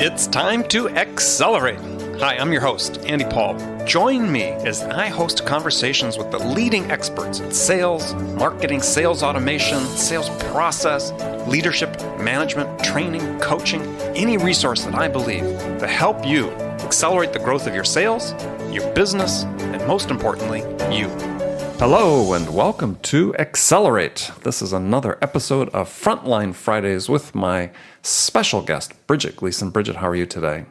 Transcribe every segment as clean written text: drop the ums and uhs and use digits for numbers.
It's time to accelerate. Hi, I'm your host, Andy Paul. Join me as I host conversations with the leading experts in sales, marketing, sales automation, sales process, leadership, management, training, coaching, any resource that I believe to help you accelerate the growth of your sales, your business, and most importantly, you. Hello and welcome to Accelerate. This is another episode of Frontline Fridays with my special guest, Bridget Gleason. Bridget, how are you today?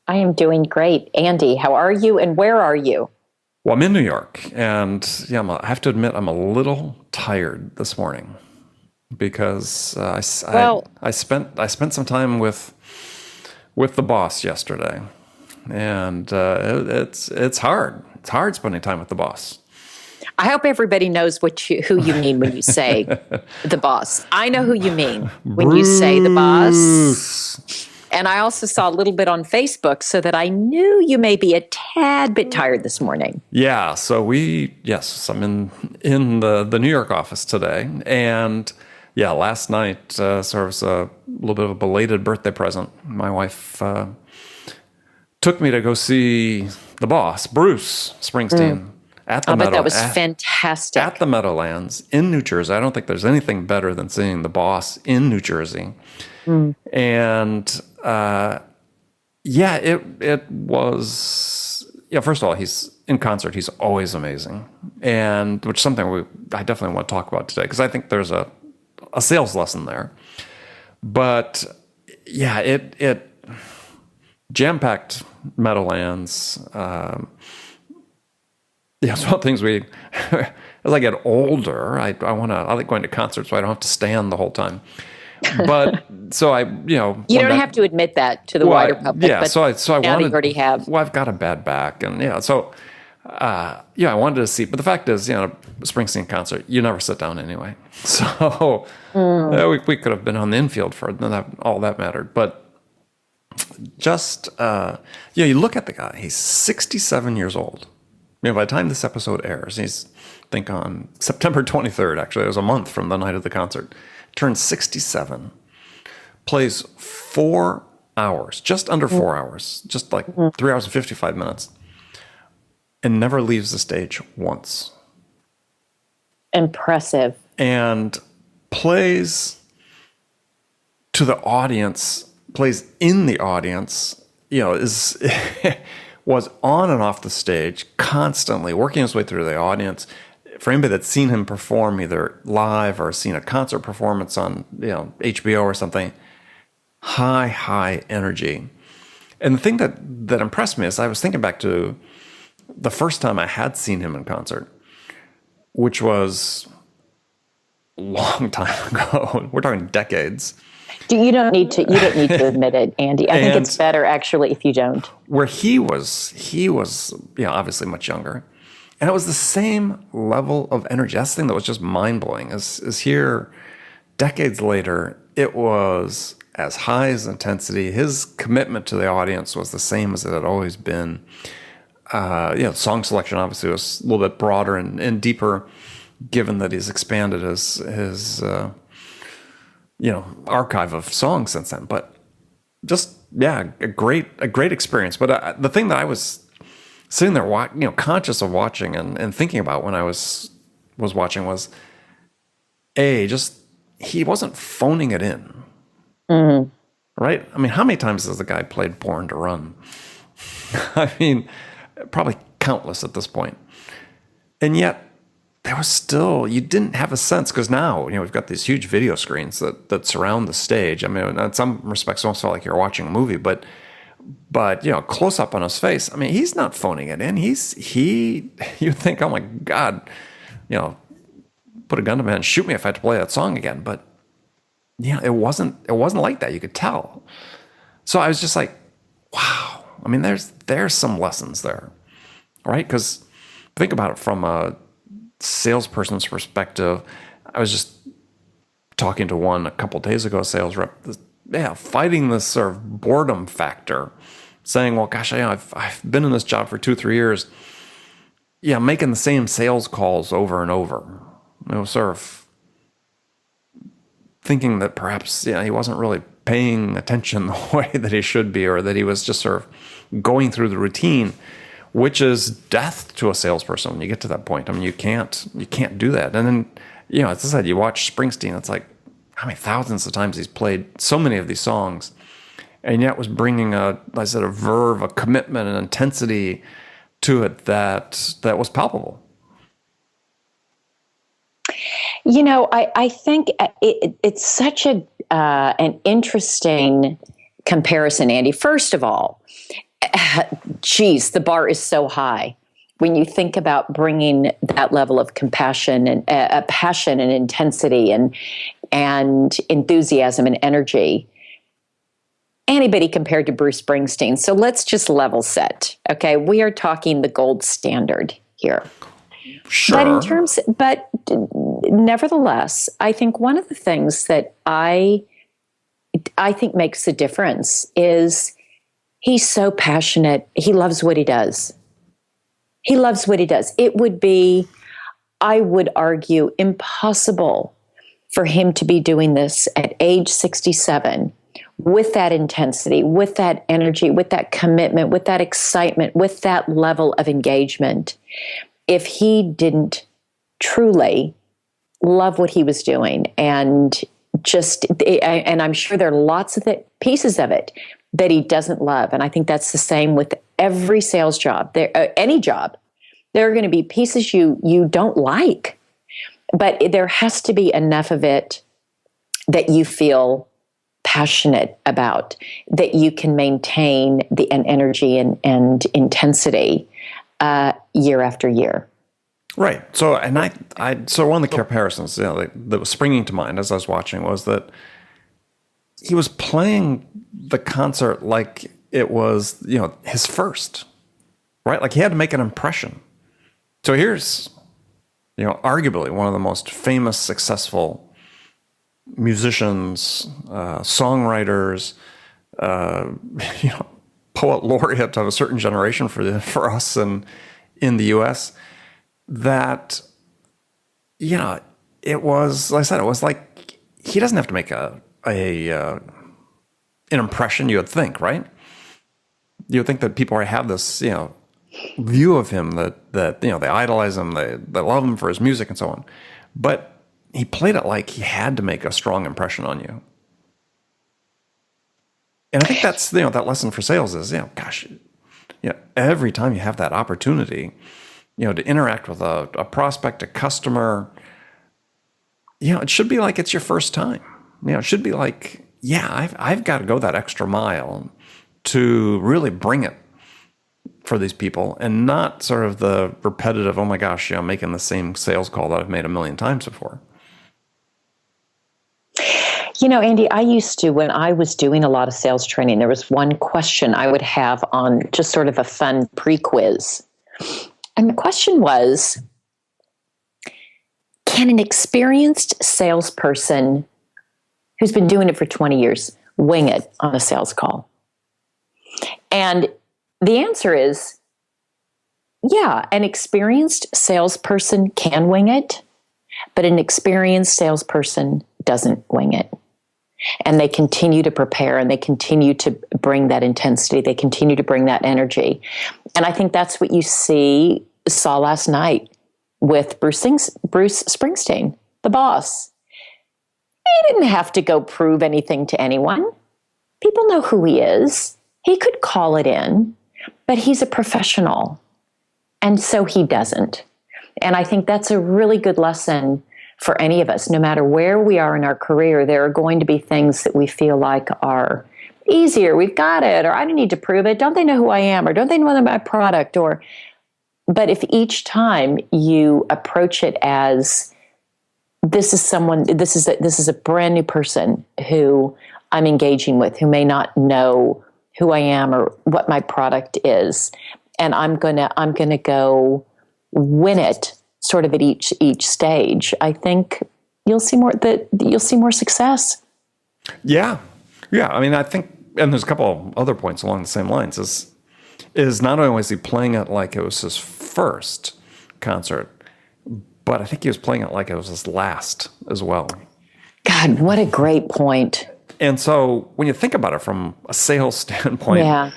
I am doing great. Andy, how are you and where are you? Well, I'm in New York, and I have to admit I'm a little tired this morning because I spent some time with the boss yesterday, and it's hard. It's hard spending time with the boss. I hope everybody knows who you mean when you say the boss. I know who you mean when you say the boss. And I also saw a little bit on Facebook so that I knew you may be a tad bit tired this morning. Yeah, so I'm in the New York office today. And yeah, last night serves a little bit of a belated birthday present. My wife took me to go see the boss, Bruce Springsteen. At the that was fantastic. At the Meadowlands in New Jersey. I don't think there's anything better than seeing the boss in New Jersey. And it was, first of all, he's in concert. He's always amazing. And which is something I definitely want to talk about today because I think there's a sales lesson there. But yeah, it jam-packed Meadowlands. It's one of the things as I get older, I like going to concerts so I don't have to stand the whole time. But so you don't have to admit that to the wider public. Yeah, but so I wanted. You already have. Well, I've got a bad back, and I wanted to see. But the fact is, a Springsteen concert, you never sit down anyway. So we could have been on the infield for all that mattered. But just you look at the guy. He's 67 years old. By the time this episode airs, he's, I think on September 23rd, actually, it was a month from the night of the concert, turned 67, plays 4 hours, just under 4 hours, just like 3 hours and 55 minutes, and never leaves the stage once. Impressive. And plays to the audience, plays in the audience, is... was on and off the stage, constantly working his way through the audience. For anybody that's seen him perform either live or seen a concert performance on HBO or something, high energy. And the thing that impressed me is I was thinking back to the first time I had seen him in concert, which was a long time ago. We're talking decades. You don't need to admit it, Andy. I think it's better actually if you don't. Where he was, obviously much younger, and it was the same level of energy. That's the thing that was just mind blowing. Is here, decades later, it was as high as intensity. His commitment to the audience was the same as it had always been. Song selection obviously was a little bit broader and deeper, given that he's expanded his archive of songs since then, but just, a great experience. But the thing that I was sitting there, conscious of watching and thinking about when I was watching was, he wasn't phoning it in, right? I mean, how many times has the guy played Born to Run? I mean, probably countless at this point. And yet, there was still, you didn't have a sense, because now, we've got these huge video screens that surround the stage. I mean, in some respects, it almost felt like you're watching a movie, but close up on his face. I mean, he's not phoning it in. You think, oh my God, put a gun to my head and shoot me if I had to play that song again. But it wasn't like that. You could tell. So I was just like, wow. I mean, there's some lessons there, right? Because think about it from a salesperson's perspective. I was just talking to one a couple days ago, a sales rep, fighting this sort of boredom factor, saying, well, gosh, I've been in this job for 2-3 years. Making the same sales calls over and over. Sort of thinking that perhaps he wasn't really paying attention the way that he should be, or that he was just sort of going through the routine, which is death to a salesperson when you get to that point. I mean, you can't do that. And then, as I said, you watch Springsteen, it's like, how many thousands of times he's played so many of these songs, and yet was bringing a verve, a commitment, an intensity to it that was palpable. I think it's such an interesting comparison, Andy. First of all, geez, the bar is so high when you think about bringing that level of compassion and passion and intensity and enthusiasm and energy. Anybody compared to Bruce Springsteen. So let's just level set. Okay, we are talking the gold standard here. Sure. But nevertheless, I think one of the things that I think makes a difference is he's so passionate. He loves what he does. He loves what he does. It would be, I would argue, impossible for him to be doing this at age 67 with that intensity, with that energy, with that commitment, with that excitement, with that level of engagement, if he didn't truly love what he was doing. And I'm sure there are lots of pieces of it that he doesn't love. And I think that's the same with every sales job, any job. There are going to be pieces you don't like, but there has to be enough of it that you feel passionate about, that you can maintain an energy and intensity year after year. Right. So, so one of the comparisons that was springing to mind as I was watching was that he was playing the concert like it was, his first, right? Like he had to make an impression. So here's, arguably one of the most famous, successful musicians, songwriters, poet laureate of a certain generation for us in the U.S. That, it was, like I said, it was like he doesn't have to make an impression. You would think, right? You would think that people already have this, view of him that they idolize him, they love him for his music and so on. But he played it like he had to make a strong impression on you. And I think that's, that lesson for sales is, every time you have that opportunity, to interact with a prospect, a customer, it should be like it's your first time. It should be like, I've got to go that extra mile to really bring it for these people, and not sort of the repetitive, oh my gosh, making the same sales call that I've made a million times before. Andy, I used to, when I was doing a lot of sales training, there was one question I would have on just sort of a fun pre-quiz. And the question was, can an experienced salesperson who's been doing it for 20 years wing it on a sales call? And the answer is, yeah, an experienced salesperson can wing it, but an experienced salesperson doesn't wing it. And they continue to prepare, and they continue to bring that intensity. They continue to bring that energy. And I think that's what you saw last night with Bruce Springsteen, the boss. He didn't have to go prove anything to anyone. People know who he is. He could call it in, but he's a professional. And so he doesn't. And I think that's a really good lesson for any of us. No matter where we are in our career, there are going to be things that we feel like are easier. We've got it, or I don't need to prove it. Don't they know who I am? Or don't they know my product? But if each time you approach it as, this is a brand new person who I'm engaging with, who may not know who I am or what my product is, and I'm gonna go win it sort of at each stage, I think you'll see more success. Yeah. I mean, I think, and there's a couple of other points along the same lines, is not only was he playing it like it was his first concert, but I think he was playing it like it was his last as well. God, what a great point. And so when you think about it from a sales standpoint,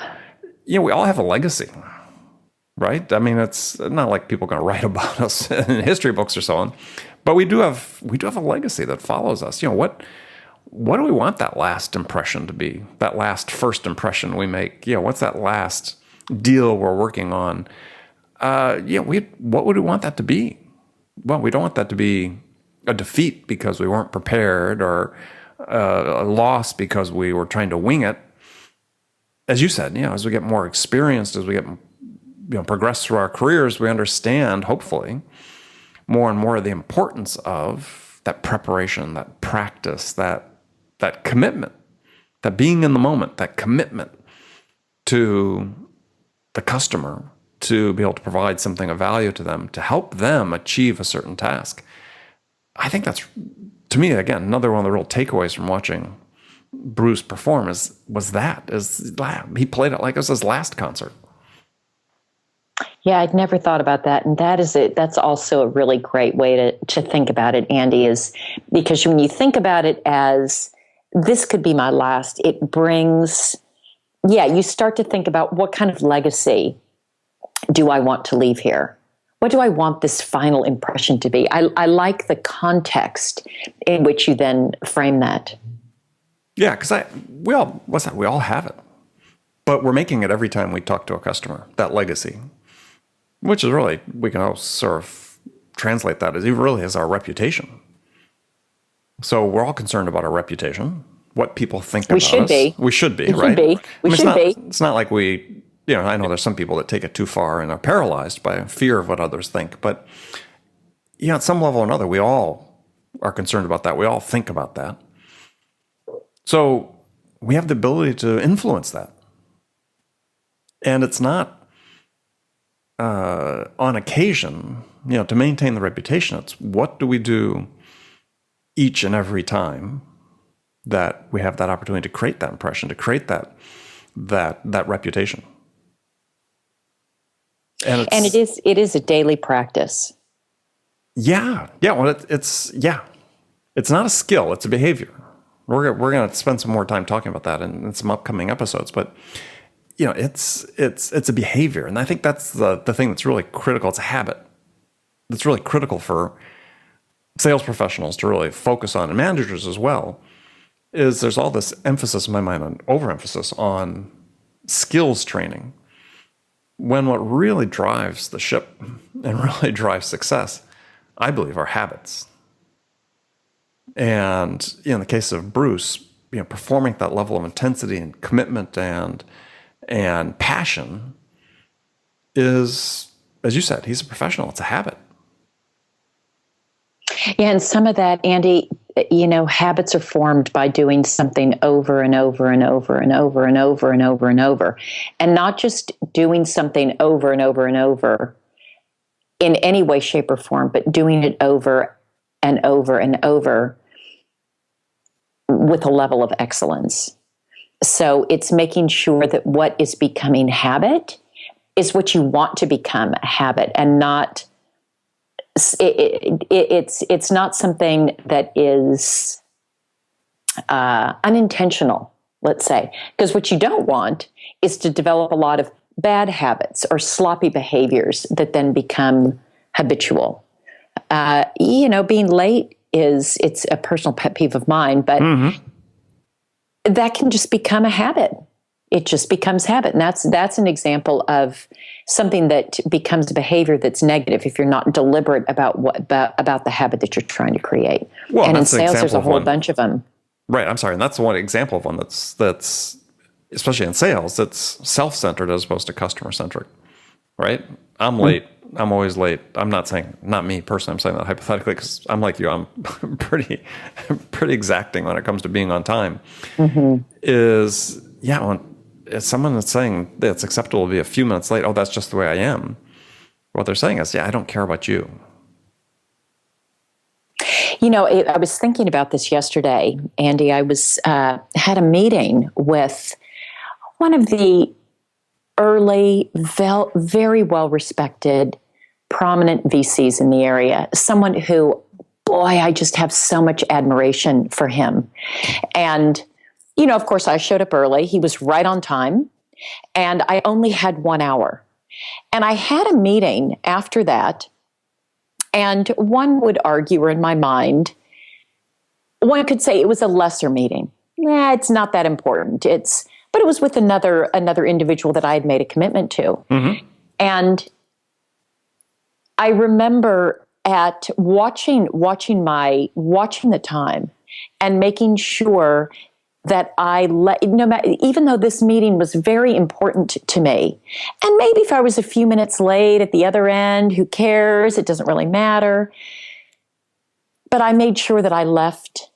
we all have a legacy, right? I mean, it's not like people are going to write about us in history books or so on, but we do have a legacy that follows us. What do we want that last impression to be? That last first impression we make? What's that last deal we're working on? What would we want that to be? Well, we don't want that to be a defeat because we weren't prepared, or a loss because we were trying to wing it. As you said, as we get more experienced, as we get progress through our careers, we understand, hopefully, more and more of the importance of that preparation, that practice, that commitment, that being in the moment, that commitment to the customer to be able to provide something of value to them, to help them achieve a certain task. I think that's, to me, again, another one of the real takeaways from watching Bruce perform is he played it like it was his last concert. Yeah, I'd never thought about that. And that's also a really great way to think about it, Andy, is because when you think about it as this could be my last, it brings, you start to think about what kind of legacy do I want to leave here? What do I want this final impression to be? I like the context in which you then frame that. Yeah, because we all have it. But we're making it every time we talk to a customer, that legacy, which is really, we can all sort of translate that as it really is our reputation. So we're all concerned about our reputation, what people think about us. We should be, right? We should be. It's not like we, I know there's some people that take it too far and are paralyzed by fear of what others think. But, at some level or another, we all are concerned about that. We all think about that. So we have the ability to influence that. And it's not on occasion, to maintain the reputation. It's what do we do each and every time that we have that opportunity to create that impression, to create that reputation. And it is a daily practice. Yeah. Well, it's not a skill; it's a behavior. We're going to spend some more time talking about that in some upcoming episodes. But it's a behavior, and I think that's the thing that's really critical. It's a habit that's really critical for sales professionals to really focus on, and managers as well. Is there's all this emphasis in my mind on overemphasis on skills training, when what really drives the ship and really drives success, I believe, are habits. And in the case of Bruce, performing at that level of intensity and commitment and passion is, as you said, he's a professional. It's a habit. Yeah, and some of that, Andy, habits are formed by doing something over and over and over and over and over and over and over. And not just doing something over and over and over in any way, shape, or form, but doing it over and over and over with a level of excellence. So it's making sure that what is becoming habit is what you want to become a habit, and not it's not something that is unintentional, let's say. Because what you don't want is to develop a lot of bad habits or sloppy behaviors that then become habitual. Being late it's a personal pet peeve of mine, but that can just become a habit. It just becomes habit. And that's an example of something that becomes a behavior that's negative if you're not deliberate about the habit that you're trying to create. Well, and in sales, there's a whole bunch of them. Right. I'm sorry. And that's one example of one that's especially in sales, that's self-centered as opposed to customer-centric, right? I'm late. I'm always late. I'm not saying, not me personally, I'm saying that hypothetically because I'm like you. I'm pretty exacting when it comes to being on time. When someone that's saying that it's acceptable to be a few minutes late, oh, that's just the way I am. What they're saying is, I don't care about you. I was thinking about this yesterday, Andy. I was had a meeting with one of the early, very well-respected, prominent VCs in the area, someone who, boy, I just have so much admiration for him. And of course, I showed up early. He was right on time. And I only had 1 hour. And I had a meeting after that. And one would argue, or in my mind, one could say it was a lesser meeting. It's not that important. But it was with another individual that I had made a commitment to. Mm-hmm. And I remember at watching the time and making sure that even though this meeting was very important to me, and maybe if I was a few minutes late at the other end, who cares? It doesn't really matter. But I made sure that I left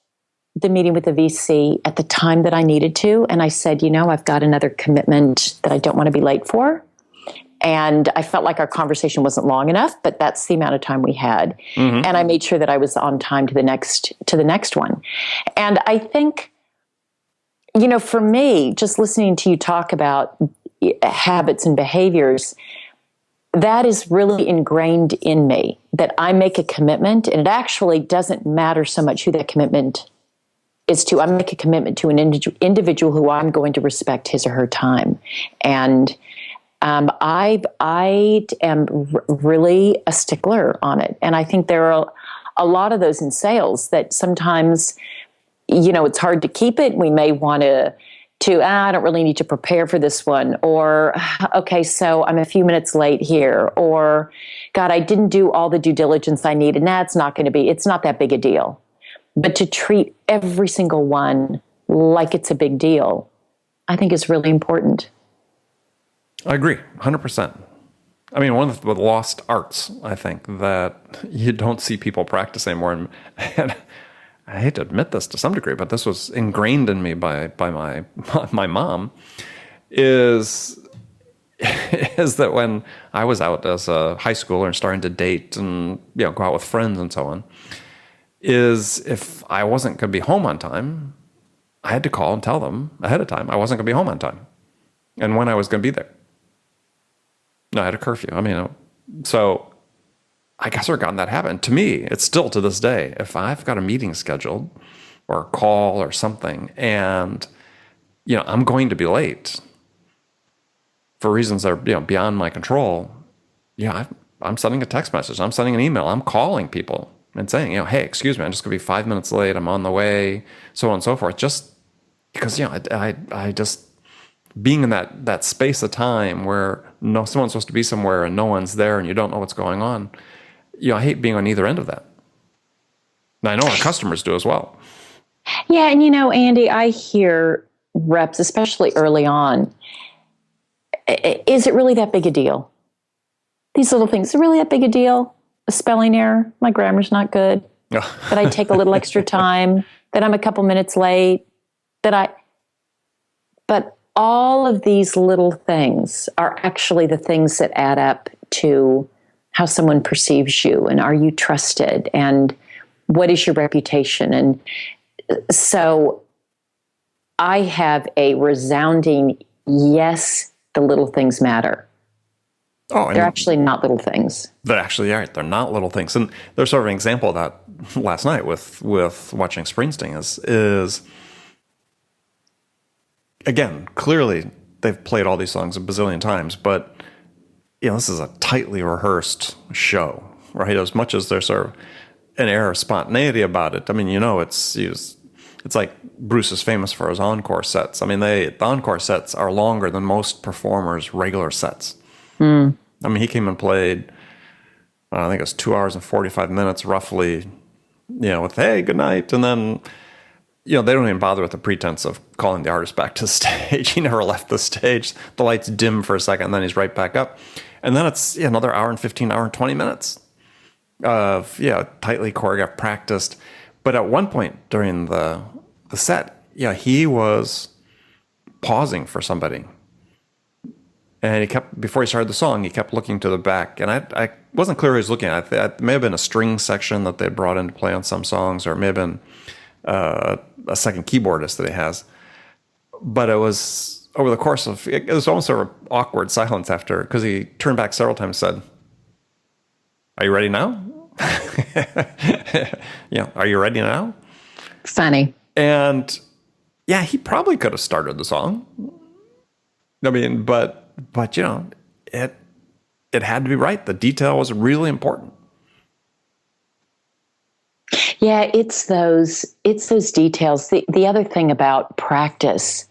the meeting with the VC at the time that I needed to. And I said, I've got another commitment that I don't want to be late for. And I felt like our conversation wasn't long enough, but that's the amount of time we had. Mm-hmm. And I made sure that I was on time to the next one. And I think, for me, just listening to you talk about habits and behaviors, that is really ingrained in me, that I make a commitment, and it actually doesn't matter so much who that commitment is to. I make a commitment to an individual who I'm going to respect his or her time. And I am really a stickler on it. And I think there are a lot of those in sales that sometimes, it's hard to keep it. We may want to I don't really need to prepare for this one. Or, okay, so I'm a few minutes late here. Or, God, I didn't do all the due diligence I needed. It's not that big a deal. But to treat every single one like it's a big deal, I think is really important. I agree, 100%. I mean, one of the lost arts, I think, that you don't see people practice anymore, and I hate to admit this to some degree, but this was ingrained in me by my mom, is that when I was out as a high schooler and starting to date and go out with friends and so on, is if I wasn't going to be home on time, I had to call and tell them ahead of time I wasn't going to be home on time and when I was going to be there. No, I had a curfew. So I guess I've gotten that habit. And to me, it's still to this day, if I've got a meeting scheduled or a call or something, and, I'm going to be late for reasons that are, beyond my control, I'm sending a text message. I'm sending an email. I'm calling people and saying, hey, excuse me, I'm just going to be 5 minutes late. I'm on the way, so on and so forth. Just because, I just, being in that space of time where someone's supposed to be somewhere and no one's there and you don't know what's going on, I hate being on either end of that. And I know our customers do as well. Yeah, and Andy, I hear reps, especially early on, is it really that big a deal? These little things, is it really that big a deal? A spelling error, my grammar's not good, that I take a little extra time, that I'm a couple minutes late, but all of these little things are actually the things that add up to how someone perceives you, and are you trusted, and what is your reputation? And so I have a resounding yes, the little things matter. Oh, they're actually not little things. They're actually right. They're not little things. And there's sort of an example of that last night with watching Springsteen is again, clearly they've played all these songs a bazillion times, but this is a tightly rehearsed show, right? As much as there's sort of an air of spontaneity about it. I mean, it's like Bruce is famous for his encore sets. I mean, the encore sets are longer than most performers' regular sets. Mm. I mean, he came and played, I think it was 2 hours and 45 minutes roughly, with, hey, good night. And then, they don't even bother with the pretense of calling the artist back to the stage. He never left the stage. The lights dim for a second, and then he's right back up. And then it's another hour and 15, 20 minutes of, tightly choreographed, practiced. But at one point during the set, he was pausing for somebody. And before he started the song, he kept looking to the back. And I wasn't clear who he was looking at. It may have been a string section that they brought in to play on some songs, or it may have been a second keyboardist that he has. But it was over the course of, it was almost sort of awkward silence after, because he turned back several times and said, "Are you ready now?" Are you ready now? Funny. And yeah, he probably could have started the song. I mean, but it had to be right. The detail was really important. Yeah, it's those details. The other thing about practice,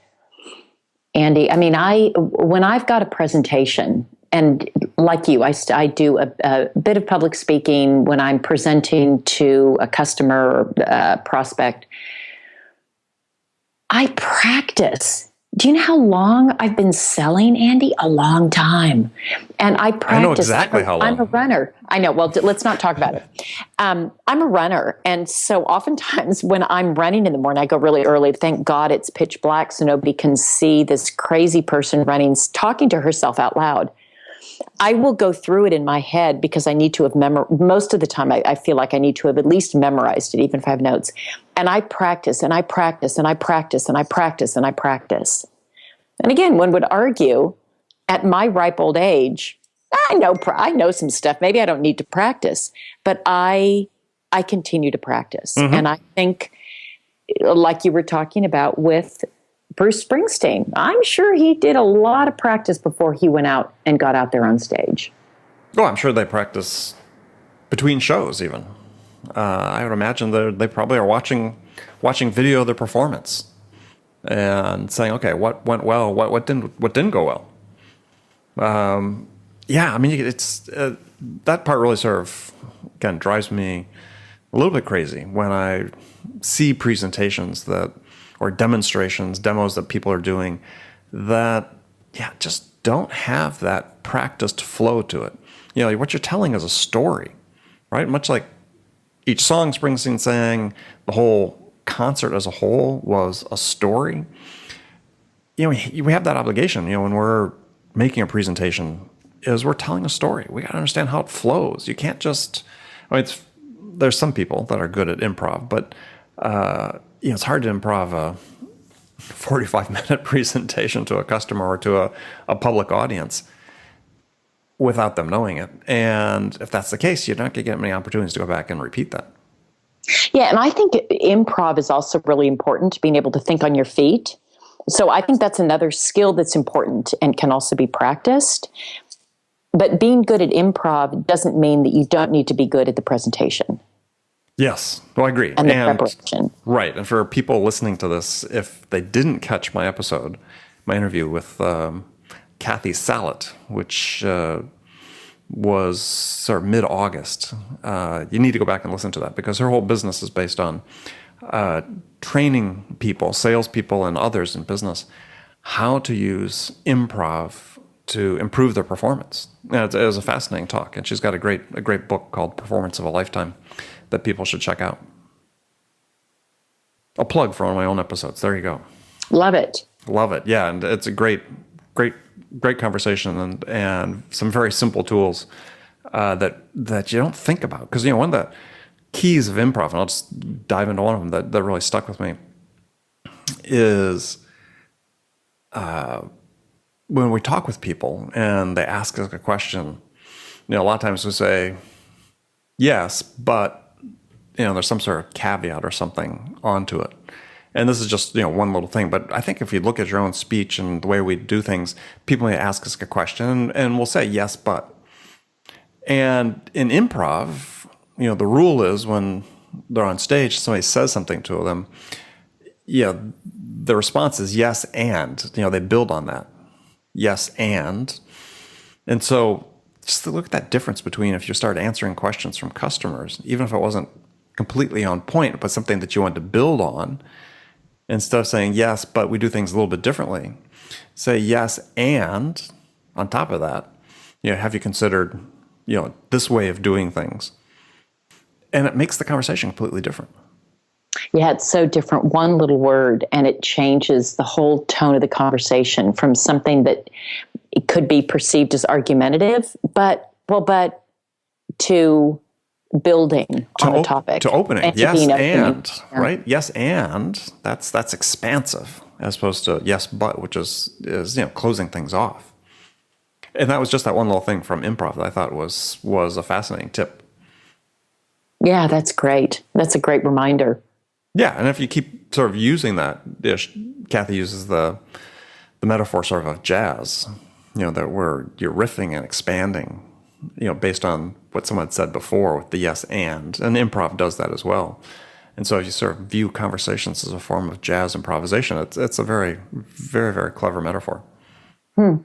Andy, I mean, when I've got a presentation, and like you, I do a bit of public speaking when I'm presenting to a customer or prospect. I practice. Do you know how long I've been selling, Andy? A long time. And I practice. I know exactly how long. I'm a runner. I know. Well, let's not talk about it. I'm a runner. And so oftentimes when I'm running in the morning, I go really early. Thank God it's pitch black so nobody can see this crazy person running, talking to herself out loud. I will go through it in my head because I need to have most of the time I feel like I need to have at least memorized it, even if I have notes. And I practice and I practice and I practice and I practice and I practice. And again, one would argue at my ripe old age, I know some stuff. Maybe I don't need to practice, but I continue to practice. Mm-hmm. And I think, like you were talking about with Bruce Springsteen, I'm sure he did a lot of practice before he went out and got out there on stage. Oh, I'm sure they practice between shows even. I would imagine they probably are watching video of their performance and saying, okay, what went well, what didn't go well. Yeah, I mean, it's that part really sort of, again, drives me a little bit crazy when I see presentations or demonstrations, demos that people are doing that, yeah, just don't have that practiced flow to it. You know, what you're telling is a story, right? Much like each song Springsteen sang, the whole concert as a whole was a story. You know, we have that obligation, you know, when we're making a presentation, is we're telling a story. We got to understand how it flows. You can't just, there's some people that are good at improv, but you know, it's hard to improv a 45-minute presentation to a customer or to a public audience without them knowing it. And if that's the case, you're not going to get many opportunities to go back and repeat that. Yeah, and I think improv is also really important, being able to think on your feet. So I think that's another skill that's important and can also be practiced. But being good at improv doesn't mean that you don't need to be good at the presentation. Yes, well, I agree. And the preparation. Right. And for people listening to this, if they didn't catch my interview with Kathy Salet, which was sort of mid-August, you need to go back and listen to that because her whole business is based on training people, salespeople and others in business, how to use improv to improve their performance. And it was a fascinating talk. And she's got a great book called Performance of a Lifetime that people should check out. A plug for one of my own episodes. There you go. Love it. Love it. Yeah, and it's a great conversation and some very simple tools that you don't think about. Because, you know, one of the keys of improv, and I'll just dive into one of them that really stuck with me, is when we talk with people and they ask us a question, you know, a lot of times we say, yes, but, you know, there's some sort of caveat or something onto it. And this is just, you know, one little thing. But I think if you look at your own speech and the way we do things, people may ask us a question and we'll say, yes, but. And in improv, you know, the rule is when they're on stage, somebody says something to them, yeah, the response is yes, and, you know, they build on that. Yes, and. And so just to look at that difference between if you start answering questions from customers, even if it wasn't completely on point, but something that you want to build on, instead of saying, yes, but we do things a little bit differently, say yes, and on top of that, you know, have you considered, you know, this way of doing things? And it makes the conversation completely different. Yeah, it's so different. One little word, and it changes the whole tone of the conversation from something that it could be perceived as argumentative, but to building on a topic. To opening, and yes, and, yeah. Right? Yes, and, that's expansive, as opposed to yes, but, which is you know, closing things off. And that was just that one little thing from improv that I thought was a fascinating tip. Yeah, that's great. That's a great reminder. Yeah, and if you keep sort of using that dish, Kathy uses the metaphor sort of jazz, that where you're riffing and expanding, based on what someone had said before with the yes and improv does that as well. And so if you sort of view conversations as a form of jazz improvisation, it's a very, very, very clever metaphor. I'm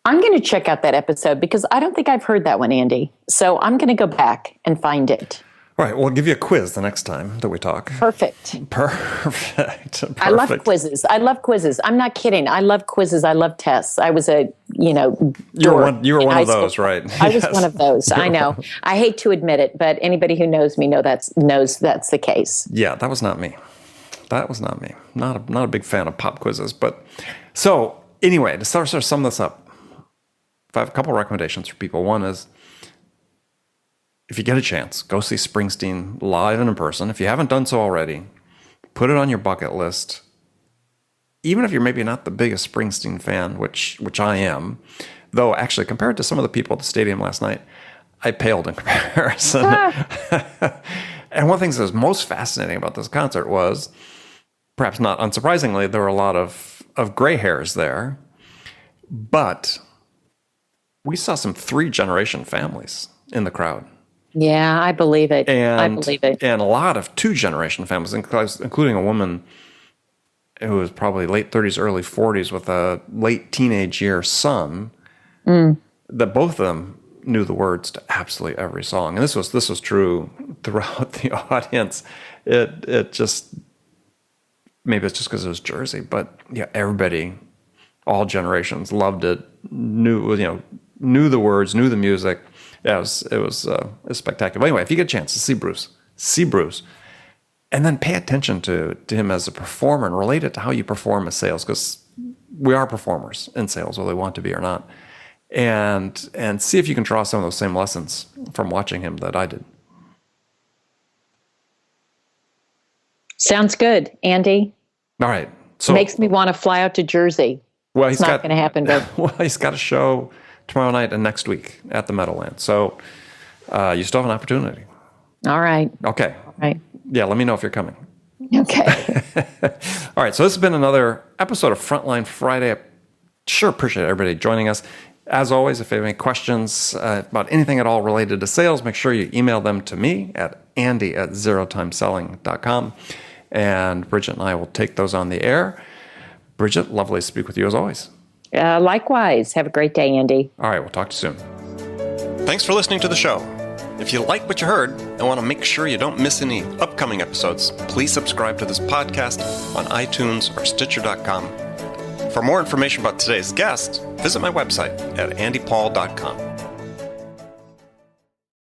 going to check out that episode because I don't think I've heard that one, Andy. So I'm going to go back and find it. All right. Well, I'll give you a quiz the next time that we talk. Perfect. I love quizzes. I'm not kidding. I love quizzes. I love tests. I was a, you were one of those, right? I was one of those. I know. I hate to admit it, but anybody who knows me knows that's the case. Yeah, that was not me. Not a big fan of pop quizzes. But so anyway, to sort of sum this up, I have a couple recommendations for people. One is, if you get a chance, go see Springsteen live and in person. If you haven't done so already, put it on your bucket list. Even if you're maybe not the biggest Springsteen fan, which I am, though actually compared to some of the people at the stadium last night, I paled in comparison. And one of the things that was most fascinating about this concert was, perhaps not unsurprisingly, there were a lot of gray hairs there, but we saw some 3-generation families in the crowd. Yeah, I believe it. I believe it. And a lot of 2-generation families, including a woman who was probably late 30s, early 40s with a late teenage year son, that both of them knew the words to absolutely every song. And this was true throughout the audience. It just, maybe it's just because it was Jersey, but yeah, everybody, all generations loved it, knew the words, knew the music. Yeah, it was spectacular. Anyway, if you get a chance to see Bruce, and then pay attention to him as a performer and relate it to how you perform as sales, because we are performers in sales, whether we want to be or not, and see if you can draw some of those same lessons from watching him that I did. Sounds good, Andy. All right. So makes me want to fly out to Jersey. Well, it's not going to happen, but well, he's got a show tomorrow night and next week at the Meadowlands. So you still have an opportunity. All right. Okay. All right. Yeah, let me know if you're coming. Okay. All right, so this has been another episode of Frontline Friday. I sure appreciate everybody joining us. As always, if you have any questions about anything at all related to sales, make sure you email them to me at andy@zerotimeselling.com. And Bridget and I will take those on the air. Bridget, lovely to speak with you as always. Likewise. Have a great day, Andy. All right, we'll talk to you soon. Thanks for listening to the show. If you like what you heard and want to make sure you don't miss any upcoming episodes, please subscribe to this podcast on iTunes or Stitcher.com. For more information about today's guest, visit my website at andypaul.com.